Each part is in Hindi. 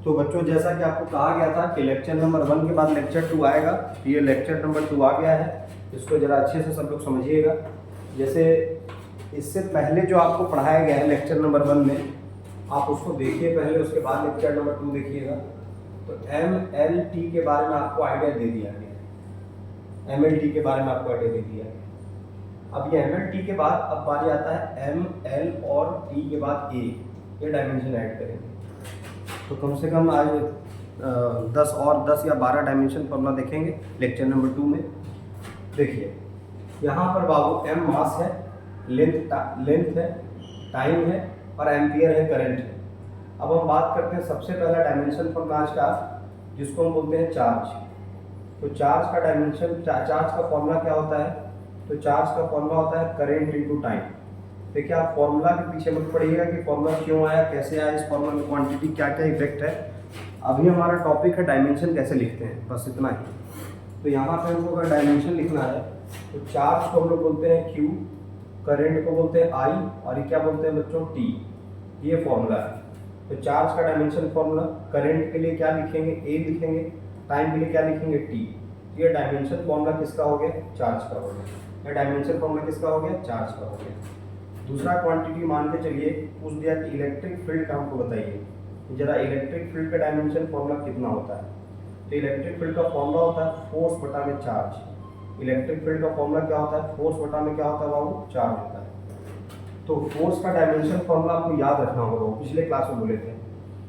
तो बच्चों जैसा कि आपको कहा गया था कि लेक्चर नंबर 1 के बाद लेक्चर 2 आएगा, तो ये लेक्चर नंबर 2 आ गया है, इसको ज़रा अच्छे से सब लोग समझिएगा। जैसे इससे पहले जो आपको पढ़ाया गया है लेक्चर नंबर 1 में, आप उसको देखिए पहले, उसके बाद लेक्चर नंबर 2 देखिएगा। तो MLT के बारे में आपको आइडिया दे दिया गया, MLT के बारे में आपको आइडिया दे दिया गया। अब ये MLT के बाद अब बारी आता है ML और T के बाद A, ये डायमेंशन ऐड करेंगे। तो कम से कम आज 10 या 12 डायमेंशन फॉर्मूला देखेंगे लेक्चर नंबर 2 में। देखिए यहाँ पर बाबू M मास है, लेंथ है, टाइम है और एम्पियर है, करंट है। अब हम बात करते हैं सबसे पहला डायमेंशन फॉर्मूला आज का, जिसको हम बोलते हैं चार्ज। तो चार्ज का डायमेंशन, चार्ज का फॉर्मूला क्या होता है? तो चार्ज का फॉर्मूला होता है करंट इनटू टाइम। देखिए आप फॉर्मूला के पीछे मत पढ़िएगा कि फॉर्मूला क्यों आया, कैसे आया, इस फॉर्मूला में क्वांटिटी क्या क्या इफेक्ट है। अभी हमारा टॉपिक है डायमेंशन कैसे लिखते हैं, बस इतना ही। तो यहाँ पे हमको अगर डायमेंशन लिखना है तो चार्ज को हम लोग बोलते हैं Q, करंट को बोलते हैं I और ये क्या बोलते हैं बच्चों, T। ये फॉर्मूला है। तो चार्ज का डायमेंशन फॉर्मूला, करंट के लिए क्या लिखेंगे, A लिखेंगे, टाइम के लिए क्या लिखेंगे, T। ये डायमेंशन फॉर्मूला किसका हो गया, चार्ज का हो गया। ये डायमेंशन फॉर्मूला किसका हो गया, चार्ज का हो गया। दूसरा क्वांटिटी मान के चलिए, पूछ दिया कि इलेक्ट्रिक फील्ड का हमको बताइए, जरा इलेक्ट्रिक फील्ड का डायमेंशन फॉर्मूला कितना होता है। तो इलेक्ट्रिक फील्ड का फॉर्मूला होता है फोर्स बटा में चार्ज। इलेक्ट्रिक फील्ड का फॉर्मूला क्या होता है, फोर्स बटा में क्या होता है बाबू, चार्ज होता है। तो फोर्स का डायमेंशन फॉर्मूला आपको याद रखना होगा, पिछले क्लास में बोले थे,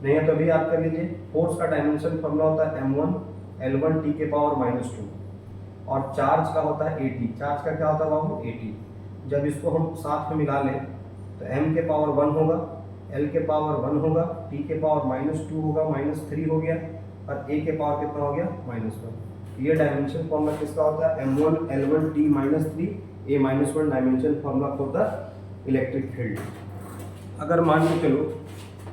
नहीं है तो अभी याद कर लीजिए। फोर्स का डायमेंशन फॉर्मूला होता है M1 L1 T के पावर -2 और चार्ज का होता है AT। चार्ज का क्या होता है बाबू, AT। जब इसको हम साथ में मिला लें तो M के पावर 1 होगा, L के पावर 1 होगा, T के पावर -2 होगा, -3 हो गया और A के पावर कितना हो गया, -1। ये डायमेंशन फॉर्मूला किसका होता है, M1 L1 T -3 A -1 dimension formula for the electric field. अगर मान के चलो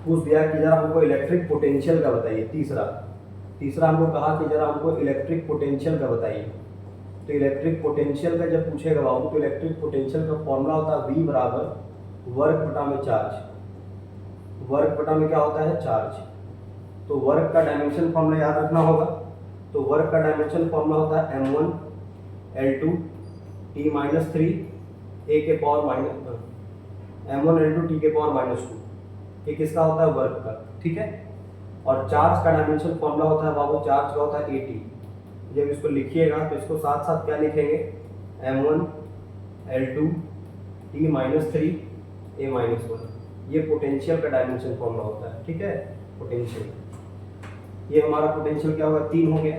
पूछ दिया कि जरा हमको इलेक्ट्रिक पोटेंशियल का बताइए, तीसरा हमको कहा कि जरा हमको इलेक्ट्रिक पोटेंशियल का बताइए। तो इलेक्ट्रिक पोटेंशियल का जब पूछेगा बाबू, तो इलेक्ट्रिक पोटेंशियल का फॉर्मूला होता है V बराबर वर्क बटा में चार्ज। वर्क बटा में क्या होता है, चार्ज। तो वर्क का डायमेंशन फॉर्मूला याद रखना होगा। तो वर्क का डायमेंशन फॉर्मूला होता है M1 L2 T -3 A के पावर M1 L2 T के पावर -2। ये किसका होता है, वर्क का, ठीक है। और चार्ज का डायमेंशन फॉर्मूला होता है बाबू, चार्ज का होता है AT। जब इसको लिखिएगा तो इसको साथ साथ क्या लिखेंगे, M1 L2 T -3 A -1। ये पोटेंशियल का डायमेंशन फॉर्मूला होता है, ठीक है, पोटेंशियल। ये हमारा पोटेंशियल क्या होगा, 3 हो गया।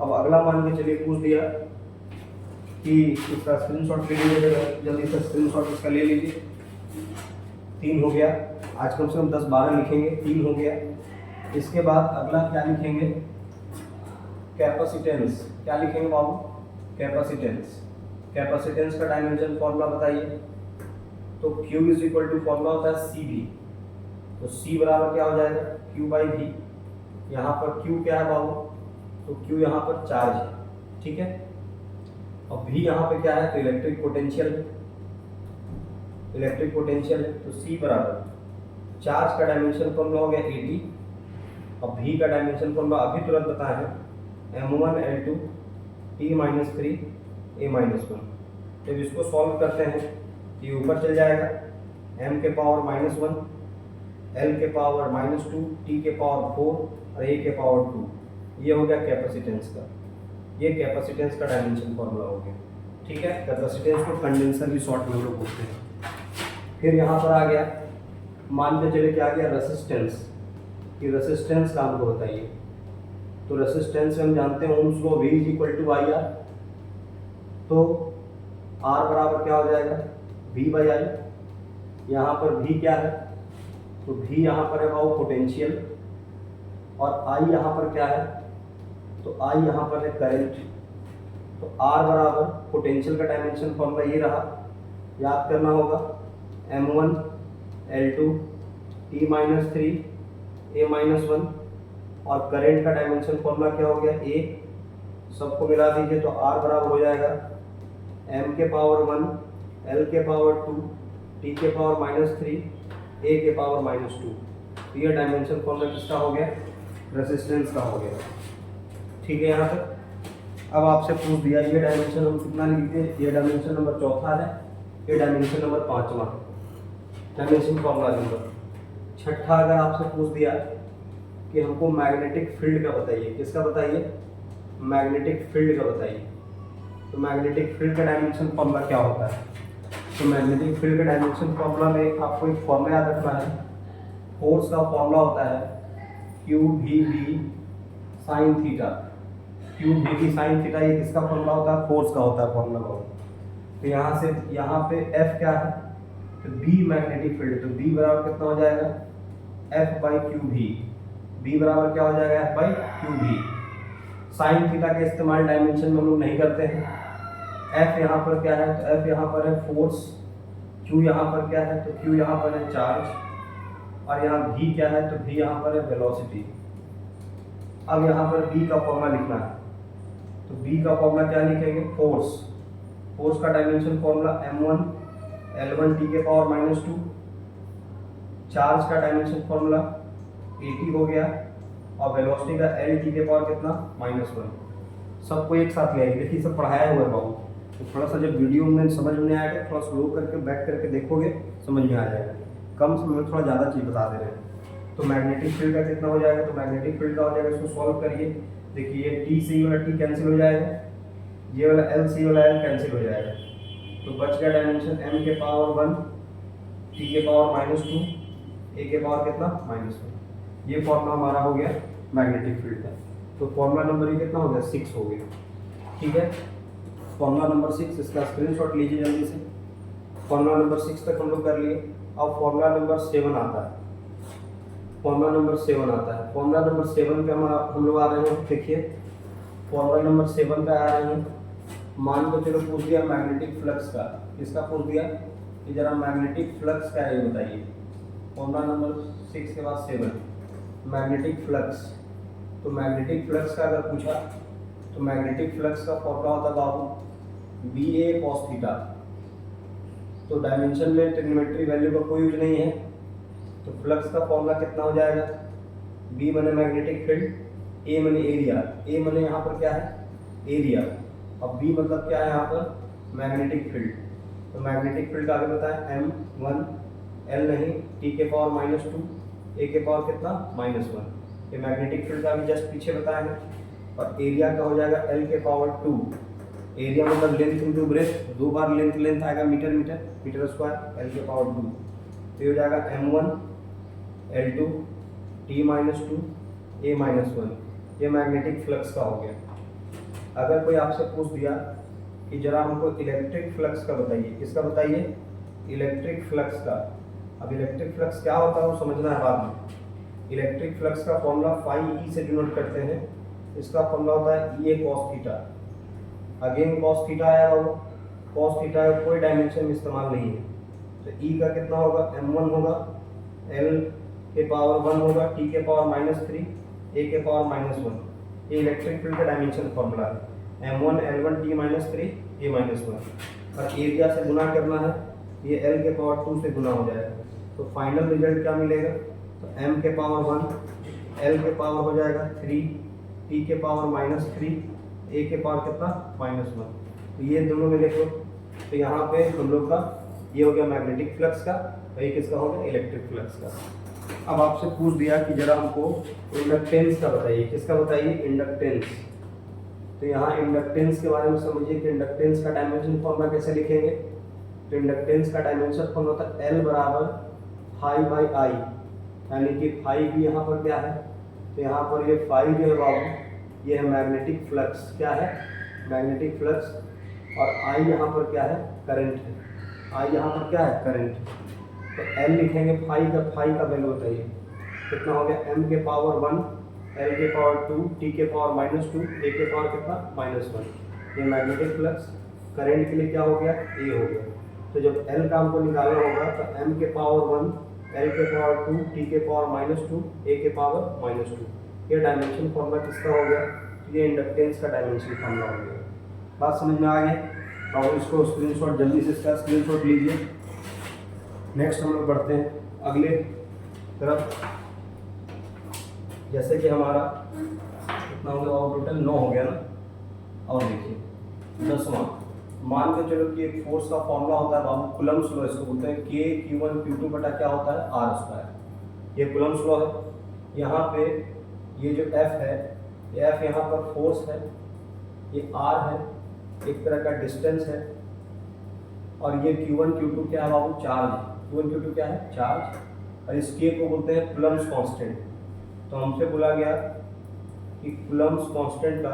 अब अगला मान के चलिए पूछ दिया कि इसका स्क्रीनशॉट ले लीजिए, जल्दी से स्क्रीनशॉट इसका ले लीजिए। 3 हो गया, आज कम से कम 10-12 लिखेंगे, 3 हो गया। इसके बाद अगला क्या लिखेंगे, कैपेसिटेंस। क्या लिखेंगे बाबू, कैपेसिटेंस। कैपेसिटेंस का डायमेंशन फॉर्मूला बताइए। तो Q = फॉर्मूला होता है CV। तो C बराबर क्या हो जाएगा, Q/V। यहाँ पर Q क्या है बाबू, तो Q यहाँ पर चार्ज है, ठीक है। और V यहाँ पे क्या है, तो इलेक्ट्रिक पोटेंशियल है, इलेक्ट्रिक पोटेंशियल है। तो C बराबर चार्ज का डायमेंशन फॉर्मूला हो गया AT और V का डायमेंशन फॉर्मूला अभी तुरंत बताया है M1 L2 T -3 A -1। जब इसको सॉल्व करते हैं ये ऊपर चल जाएगा, M के पावर -1 L के पावर -2 T के पावर 4 और A के पावर 2। ये हो गया कैपेसिटेंस का, ये कैपेसिटेंस का डायमेंशन फॉर्मूला हो गया, ठीक है। कैपेसिटेंस को कंडेंसर भी शॉर्ट में लोग बोलते हैं। फिर यहाँ पर आ गया, मान के चले क्या आ गया, रेसिस्टेंस। कि रेसिस्टेंस का हमको बताइए। तो रेसिस्टेंस हम जानते हैं ओम्स लॉ, V = IR। तो R बराबर क्या हो जाएगा, V/I। यहाँ पर V क्या है, तो V यहाँ पर है वो पोटेंशियल और I यहाँ पर क्या है, तो I यहाँ पर है करंट। तो R बराबर पोटेंशियल का डायमेंशन फॉर्मूला ये रहा, याद करना होगा, M1 L2 T -3 A -1 और करंट का डायमेंशन फॉर्मूला क्या हो गया, A। सबको मिला दीजिए तो R बराबर हो जाएगा M के पावर 1 L के पावर 2 T के पावर -3 A के पावर -2। तो ये डायमेंशन फॉर्मूला किसका हो गया, रेजिस्टेंस का हो गया। ठीक है यहाँ तक। अब आपसे पूछ दिया ये डायमेंशन हम कितना लिखते हैं, ये डायमेंशन नंबर चौथा है, ये डायमेंशन नंबर पाँचवा, डायमेंशन फॉर्मूला नंबर छठा। अगर आपसे पूछ दिया कि हमको मैग्नेटिक फील्ड का बताइए, किसका बताइए, मैग्नेटिक फील्ड का बताइए, तो मैग्नेटिक फील्ड का डायमेंशन फॉर्मूला क्या होता है। तो मैग्नेटिक फील्ड का डायमेंशन फॉर्मूला में आपको एक फॉर्मूला याद रखना है। फोर्स का फॉर्मूला होता है Q V B sine theta. Q V B sine theta ये किसका फॉर्मूला होता है, फोर्स का होता है फॉर्मूला। तो यहाँ से यहाँ पे एफ क्या है, तो बी मैग्नेटिक फील्ड, तो बी बराबर कितना हो जाएगा, F by Q V. B बराबर क्या हो जाएगा, F by Q V. Sine theta का इस्तेमाल डायमेंशन में हम लोग नहीं करते हैं। एफ यहाँ पर क्या है, तो एफ यहाँ पर है फोर्स, क्यू यहाँ पर क्या है, तो क्यू यहाँ पर है चार्ज, और यहाँ भी क्या है, तो भी यहाँ पर है वेलोसिटी। अब यहाँ पर बी का फॉर्मूला लिखना है, तो बी का फॉर्मूला क्या लिखेंगे, फोर्स। फोर्स का dimension formula m1 L1 t के पावर -2। चार्ज का डायमेंशन फॉर्मूला at हो गया, और वेलोसिटी का l t के पावर कितना, -1। सबको एक साथ ले आइए, देखिए सब पढ़ाया हुआ है बाबू, तो थोड़ा सा जब वीडियो में समझ में आएगा, थोड़ा स्लो करके बैक करके देखोगे समझ में आ जाएगा। कम समय में थोड़ा ज़्यादा चीज़ बता दे रहे हैं। तो मैग्नेटिक फील्ड का कितना हो जाएगा, तो मैग्नेटिक फील्ड का हो जाएगा, इसको सॉल्व करिए। देखिए ये टी से ये वाला टी कैंसिल हो जाएगा, ये वाला एल से वाला एल कैंसिल हो जाएगा, तो बच गया डायमेंशन m के पावर 1 t के पावर -2 a के पावर कितना, -1। ये फॉर्मूला हमारा हो गया मैग्नेटिक फील्ड का। तो फॉर्मूला नंबर ये कितना हो गया, 6 हो गया। ठीक है, फॉर्मूला नंबर 6, इसका स्क्रीनशॉट लीजिए जल्दी से। फॉर्मूला नंबर 6 तक हम लोग कर लिए। अब फॉर्मूला नंबर 7 आता है, फॉर्मूला नंबर 7 आता है। फॉर्मूला नंबर 7 पे हम लोग आ रहे हैं, देखिए फॉर्मूला नंबर 7 पे आ रहे हैं। मान को चलो पूछ दिया मैग्नेटिक फ्लक्स का, किसका पूछ दिया कि जरा मैग्नेटिक फ्लक्स का है ये बताइए। फॉर्मूला नंबर 6 के बाद 7 मैग्नेटिक फ्लक्स। तो मैग्नेटिक फ्लक्स का अगर पूछा तो मैग्नेटिक फ्लक्स का फॉर्मूला होता है बाबू बी ए कॉस थीटा। तो डायमेंशन में ट्रिग्नोमेट्री वैल्यू का कोई यूज नहीं है, तो फ्लक्स का फॉर्मूला कितना हो जाएगा, बी माने मैग्नेटिक फील्ड, ए माने एरिया। ए माने यहाँ पर क्या है, एरिया, अब बी मतलब क्या है यहाँ पर, मैग्नेटिक फील्ड। तो मैग्नेटिक फील्ड का आगे बताया m1 l नहीं t के पावर -2 a के पावर कितना, -1। ये मैग्नेटिक फील्ड का भी जस्ट पीछे बताया है। और एरिया का हो जाएगा l के पावर 2। एरिया मतलब लेंथ इंटू ब्रेथ, 2 बार लेंथ आएगा मीटर स्क्वायर, l के पावर 2। तो ये हो जाएगा m1 l2 t -2 a -1। ये मैग्नेटिक फ्लक्स का हो गया। अगर कोई आपसे पूछ दिया कि जरा हमको इलेक्ट्रिक फ्लक्स का बताइए, किसका बताइए, इलेक्ट्रिक फ्लक्स का। अब इलेक्ट्रिक फ्लक्स क्या होता है वो समझना है बाद में। इलेक्ट्रिक फ्लक्स का फॉर्मूला फाई ई से डिनोट करते हैं। इसका फॉर्मूला होता है E A cos theta. Again cos theta आया होगा, कॉस थीटा का कोई डायमेंशन में इस्तेमाल नहीं है, तो ई का कितना होगा, m1 होगा, l के पावर 1 होगा, t के पावर -3 a के पावर -1। ये इलेक्ट्रिक फील्ड का डायमेंशन फॉर्मूला है, m1 l1 t -3 a -1। और एरिया से गुना करना है, ये l के पावर 2 से गुना हो जाएगा। तो फाइनल रिजल्ट क्या मिलेगा, तो m के पावर 1 l के पावर हो जाएगा 3 t के पावर -3 a के पावर कितना, -1। तो ये दोनों में देखो, तो यहाँ पे हम लोग का ये हो गया मैग्नेटिक फ्लक्स का, और ये किसका हो गया, इलेक्ट्रिक फ्लक्स का। अब आपसे पूछ दिया कि जरा हमको इंडक्टेंस का बताइए, किसका बताइए, इंडक्टेंस। तो यहाँ इंडक्टेंस के बारे में समझिए कि इंडक्टेंस का डायमेंशन फॉर्मूला कैसे लिखेंगे। तो इंडक्टेंस का डायमेंशन फॉर्मूला होता है L बराबर फाई बाई आई, यानी कि फाई भी यहाँ पर क्या है, तो यहाँ पर ये फाई जो है बाबू ये है मैग्नेटिक फ्लक्स, क्या है, मैग्नेटिक फ्लक्स। और आई यहाँ पर क्या है, करंट है, आई यहाँ पर क्या है, करंट। तो L लिखेंगे, फाई का वैल्यू बताइए कितना हो गया, m के पावर 1 l के पावर 2 t के पावर -2 a के पावर कितना, -1। ये मैग्नेटिक फ्लक्स। करंट के लिए क्या हो गया, a हो गया। तो जब L का हमको निकालना होगा तो m के पावर 1 l के पावर 2 t के पावर -2 a के पावर -2। ये डायमेंशन फॉर्मूला किसका हो गया, तो ये इंडक्टेंस का डायमेंशन फॉर्मूला हो गया। बात समझ में आ गई। और इसको स्क्रीनशॉट जल्दी से इसका स्क्रीनशॉट लीजिए। नेक्स्ट हम लोग बढ़ते हैं अगले तरफ। जैसे कि हमारा कितना हो गया और टोटल 9 हो गया ना। और देखिए 10वां, मान के चलो कि एक फोर्स का फॉर्मूला होता है बाबू कूलम्ब्स लॉ, इसको बोलते हैं K Q1 Q2 बटा क्या होता है R स्क्वायर। ये कूलम्ब्स लॉ है। यहाँ पे ये जो F है, ये F यहाँ पर फोर्स है, ये R है, एक तरह का डिस्टेंस है, और ये Q1 Q2 क्या है बाबू, चार्ज है। Q1 Q2 क्या है, चार्ज, और इस K को बोलते हैं कूलम्ब्स कांस्टेंट। तो हमसे बोला गया कि कूलम्ब्स कांस्टेंट का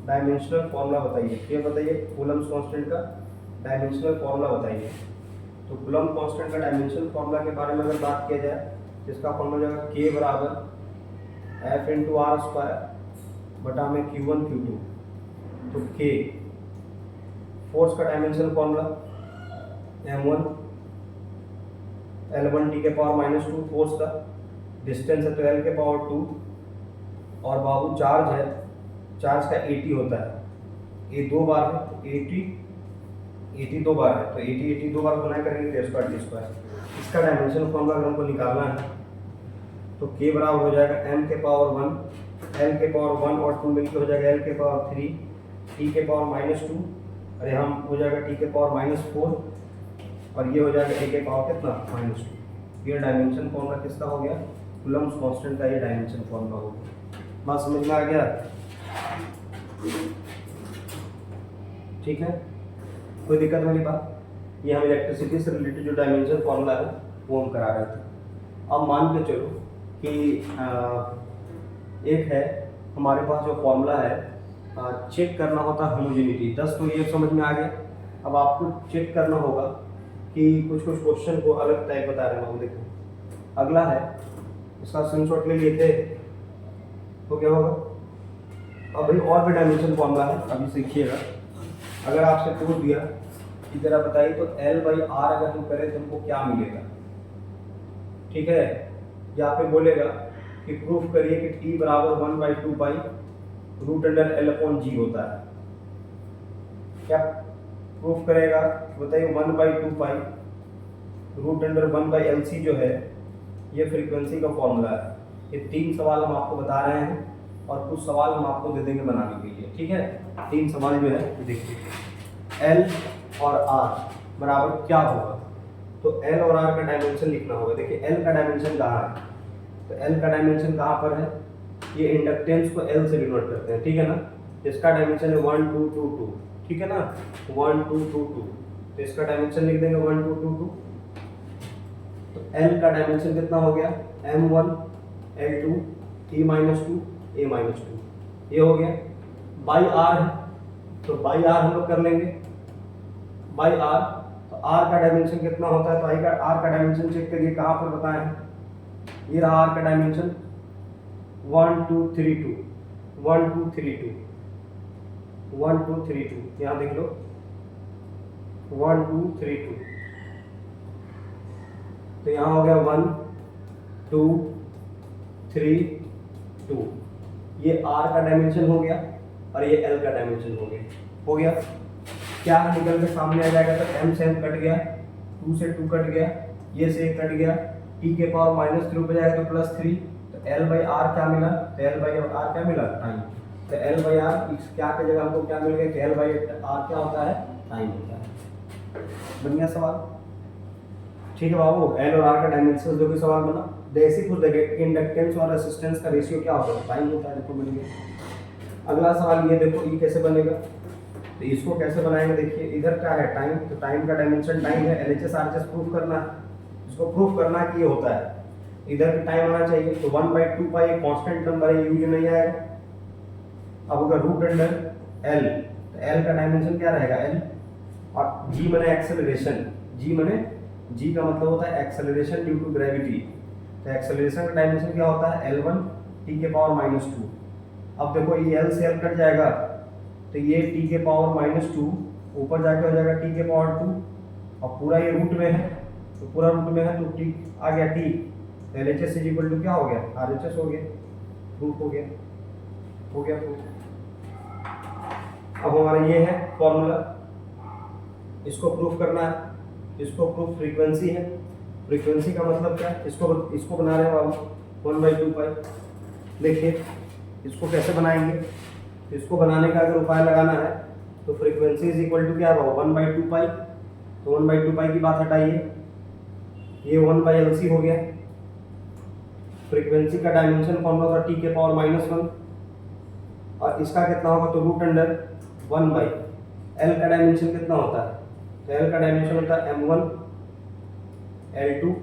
डायमेंशनल फॉर्मूला बताइए। क्या बताइए, कूलम्ब्स कांस्टेंट का डायमेंशनल फॉर्मूला बताइए। तो कूलम्ब कांस्टेंट का डायमेंशनल फॉर्मूला के बारे में अगर बात किया जाए तो इसका फॉर्मूला जाएगा K बराबर F इंटू आर स्क्वायर बटा में Q1 Q2। तो K फोर्स का dimensional formula M1 L1 T के पावर -2, फोर्स का डिस्टेंस है तो L के पावर 2, और बाबू चार्ज है, चार्ज का 80 होता है, ये 2 बार है तो 80 2 बार है तो 80 2 बार गुना करेंगे तो स्क्वायर टी स्क्वायर। इसका डायमेंशन फॉर्मूला अगर हमको निकालना है तो K बराबर हो जाएगा M के पावर 1 L के पावर 1 और 2 मिलकर हो जाएगा L के पावर 3 T के पावर -2, अरे हम हो जाएगा T के पावर -4, और ये हो जाएगा A के पावर कितना -2। ये डायमेंशन फॉर्मूला किसका हो गया, कूलम्ब्स कांस्टेंट का ये डायमेंशन फॉर्मूला हो गया। बात समझ में आ गया, ठीक है, कोई दिक्कत वाली बात। ये हम इलेक्ट्रिसिटी से रिलेटेड जो डायमेंशन फॉर्मूला है वो हम करा रहे थे। अब मान के चलो कि एक है हमारे पास जो फॉर्मूला है, चेक करना होता है होमोजेनिटी। 10 तो ये समझ में आ गया। अब आपको चेक करना होगा कि कुछ क्वेश्चन को अलग टाइप बता रहे हैं हम। देखो अगला है, इसका स्क्रीनशॉट ले लिए थे तो क्या होगा। अब भाई और भी डायमेंशन फॉर्मूला है, अभी सीखिएगा। अगर आपसे पूछ दिया कि जरा बताइए तो L/R अगर हम करें तो हमको क्या मिलेगा, ठीक है। यहाँ पे बोलेगा कि प्रूफ करिए कि T बराबर 1/2 पाई रूट अंडर L/G होता है। क्या प्रूफ करेगा बताइए, 1/2 पाई रूट अंडर 1/LC जो है ये फ्रीक्वेंसी का फॉर्मूला है। ये 3 सवाल हम आपको बता रहे हैं और कुछ सवाल हम आपको दे देंगे बनाने के लिए, ठीक है। 3 सवाल जो है देखिए, L और R बराबर क्या होगा, तो L और R का डायमेंशन लिखना होगा। देखिए L का डायमेंशन कहाँ है, तो L का डायमेंशन कहाँ पर है, ये इंडक्टेंस को L से डिनोट करते हैं, ठीक है ना। इसका डायमेंशन है 1 2 2 2, ठीक है ना, 1 2 2 2, तो इसका डायमेंशन लिख देंगे 1 2 2 2। तो L का डायमेंशन कितना हो गया, M1 L2 T -2 A -2, ये हो गया। बाई R है तो बाई R हम लोग कर लेंगे, बाई R, तो R का डायमेंशन कितना होता है, तो R का डायमेंशन चेक करिए कहाँ पर बताएं। ये रहा R का डायमेंशन 1 2 3 2 1 2 3 2 1 2 3 2, यहाँ देख लो 1 2 3 2, तो यहाँ हो गया 1 2 3 2। ये R का डायमेंशन हो गया और ये L का डायमेंशन हो गया। क्या निकल के सामने आ जाएगा, तो M से M कट गया, 2 से 2 कट गया, ये से 1 कट गया, T के पावर -3 पे जाएगा तो +3, तो L/R क्या मिला, तो L/R क्या मिला, टाइम। तो L/R क्या की जगह हमको क्या मिल गया कि L/R क्या होता है, टाइम होता है। बढ़िया सवाल, ठीक है बाबू। L और R का डायमेंशन जो भी सवाल बना जैसे कुछ देखे कि इंडक्टेंस और रेसिस्टेंस का रेशियो क्या होता है, टाइम होता है, देखो बन गया। अगला सवाल ये देखो, ये कैसे बनेगा, तो इसको कैसे बनाएंगे, देखिए इधर क्या है टाइम, तो टाइम का डायमेंशन टाइम है, LHS RHS प्रूफ करना है। इसको प्रूफ करना कि ये होता है, इधर भी टाइम आना चाहिए, तो 1/2 पाई एक कांस्टेंट नंबर है, यूज नहीं आएगा। अब अगर रूट अंडर L, तो L का डायमेंशन क्या रहेगा, L, और G माने एक्सेलरेशन, G का मतलब होता है एक्सेलरेशन ड्यू टू ग्रेविटी। तो एक्सेलरेशन का डायमेंशन क्या होता है, L1 T के पावर -2। अब देखो ये L से L कट जाएगा तो ये T के पावर -2 ऊपर जाके हो जाएगा T के पावर 2, और पूरा ये रूट में है, तो पूरा रूट में है तो T आ गया T, LHS = क्या हो गया, RHS हो गया, प्रूफ हो गया प्रूफ। अब हमारा ये है फॉर्मूला, इसको प्रूफ करना है, इसको प्रूफ फ्रीक्वेंसी है। फ्रीक्वेंसी का मतलब क्या है, इसको बना रहे हैं बाबू 1/2 पाई, देखिए इसको कैसे बनाएंगे। इसको बनाने का अगर उपाय लगाना है तो फ्रीक्वेंसी इज इक्वल टू क्या होगा 1/2 पाई। तो 1/2 पाई की बात हटाइए, ये 1/LC हो गया। फ्रीक्वेंसी का डायमेंशन कौन होगा टी के पावर -1 और इसका कितना होगा तो √1/। एल का डायमेंशन कितना होता है तो एल का डायमेंशन होता है m1 l2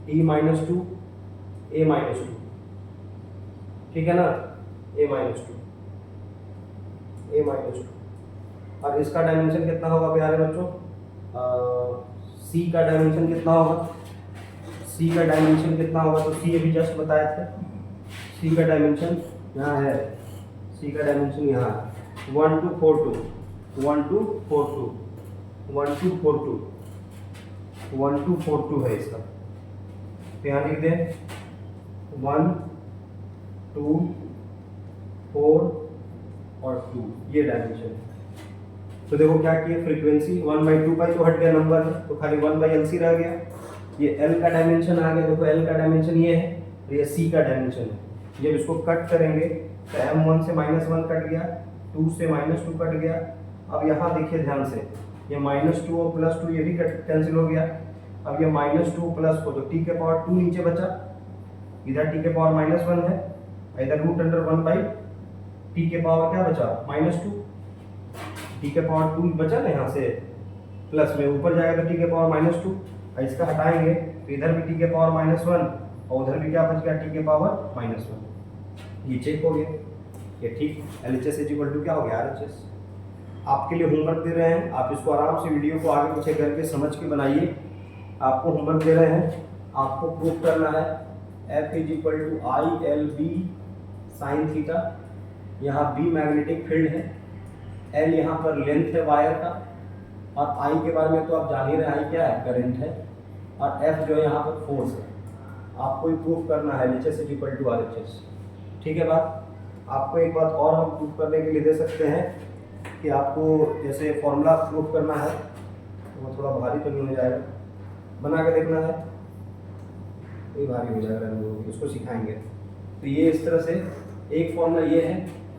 t-2 a-2, ठीक है ना, a-2 और इसका डायमेंशन कितना होगा प्यारे बच्चों, सी का डायमेंशन कितना होगा, सी का डायमेंशन कितना होगा तो सी अभी जस्ट बताए थे, सी का डायमेंशन यहाँ है, सी का डायमेंशन यहाँ है 1 2 4 2 1 2 4 2 1 2 4 2 1 2 4 2 है इसका। तो यहाँ लिख दें 1 2 4 और 2, ये डायमेंशन है। तो देखो क्या किया, फ्रीक्वेंसी 1/2 पाई तो हट गया नंबर तो खाली 1/LC रह गया। ये L का डायमेंशन आ गया, देखो L का डायमेंशन ये है और ये C का डायमेंशन है। जब इसको कट करेंगे तो M1 से -1 कट गया, 2 से -2 कट गया। अब यहाँ देखिए ध्यान से, ये -2 और +2 ये भी कैंसिल हो गया। अब ये -2 +4 तो t के पावर 2 नीचे बचा, इधर t के पावर -1 है, इधर √1/, t के पावर क्या बचा -2, t के पावर 2 बचा ना यहाँ से प्लस में, ऊपर जाएगा तो t के पावर -2 और इसका हटाएंगे तो इधर भी t के पावर -1 और उधर भी क्या बच गया t के पावर -1। ये चेक हो गया, ये ठीक LHS इक्वल टू क्या हो गया RHS। आपके लिए होमवर्क दे रहे हैं, आप इसको आराम से वीडियो को आगे पीछे करके समझ के बनाइए। आपको होमवर्क दे रहे हैं, आपको प्रूफ करना है F = ILB sin थीटा। यहाँ B मैग्नेटिक फील्ड है, L यहाँ पर लेंथ है वायर का और I के बारे में तो आप जान ही रहे हैं I क्या है, करंट है, और F जो है यहाँ पर फोर्स है। आपको ही प्रूफ करना है LHS = RHS, ठीक है बात। आपको एक बात और हम प्रूफ करने के लिए दे सकते हैं कि आपको जैसे फॉर्मूला प्रूफ करना है तो वो थोड़ा भारी तो नहीं हो जाएगा, बना के देखना है, ये भारी हो जाएगा, इसको सिखाएंगे। तो ये इस तरह से एक फॉर्मूला ये है,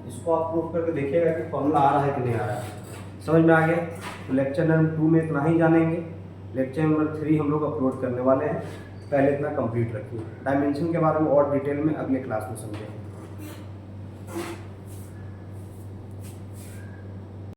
इसको आप प्रूफ करके देखिएगा कि फॉर्मूला आ रहा है कि नहीं आ रहा है। समझ में आ गया? तो लेक्चर नंबर 2 में इतना ही जानेंगे, लेक्चर नंबर 3 हम लोग अपलोड करने वाले हैं। पहले इतना कंप्लीट रखिए, डायमेंशन के बारे में और डिटेल में अगले क्लास में समझेंगे।